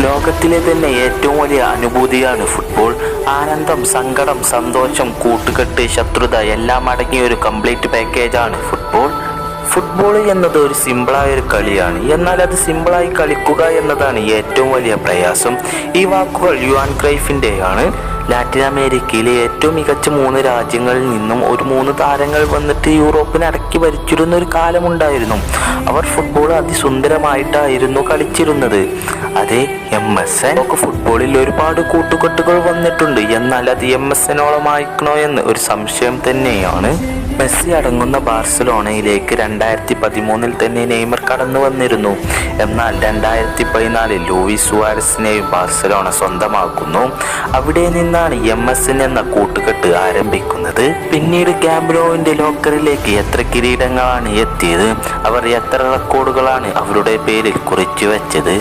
ലോകത്തിലെ തന്നെ ഏറ്റവും വലിയ അനുഭൂതിയാണ് ഫുട്ബോൾ. ആനന്ദം, സങ്കടം, സന്തോഷം, കൂട്ടുകെട്ട്, ശത്രുത എല്ലാം അടങ്ങിയ ഒരു കംപ്ലീറ്റ് പാക്കേജാണ് ഫുട്ബോൾ. ഫുട്ബോൾ എന്നത് ഒരു സിമ്പിളായ ഒരു കളിയാണ്. എന്നാൽ അത് സിമ്പിളായി കളിക്കുക എന്നതാണ് ഏറ്റവും വലിയ പ്രയാസം. ഈ വാക്കുകൾ യുവാൻ ക്രൈഫിൻ്റെയാണ്. ലാറ്റിൻ അമേരിക്കയിലെ ഏറ്റവും മികച്ച 3 രാജ്യങ്ങളിൽ നിന്നും ഒരു 3 താരങ്ങൾ വന്നിട്ട് യൂറോപ്പിനെ അടക്കി ഭരിച്ചിരുന്ന ഒരു കാലമുണ്ടായിരുന്നു. അവർ ഫുട്ബോൾ അതിസുന്ദരമായിട്ടായിരുന്നു കളിച്ചിരുന്നത്. അതെ, MSN. ഫുട്ബോളിൽ ഒരുപാട് കൂട്ടുകെട്ടുകൾ വന്നിട്ടുണ്ട്. എന്നാൽ അത് MSNോളമായിക്കണോ എന്ന് ഒരു സംശയം തന്നെയാണ്. മെസ്സി അടങ്ങുന്ന ബാർസലോണയിലേക്ക് 2013 തന്നെ നെയ്മർ കടന്നു വന്നിരുന്നു. എന്നാൽ 2014 ലൂയിസ് സുവാരസിനെയും ബാർസലോണ സ്വന്തമാക്കുന്നു. അവിടെ നിന്നാണ് MSN എന്ന കൂട്ടുകെട്ട് ആരംഭിക്കുന്നത്. പിന്നീട് ക്യാമ്പ് നൗവിന്റെ ലോക്കറിലേക്ക് എത്ര കിരീടങ്ങളാണ് എത്തിയത്, അവർ എത്ര റെക്കോർഡുകളാണ് അവരുടെ പേരിൽ കുറിച്ചു വെച്ചത്.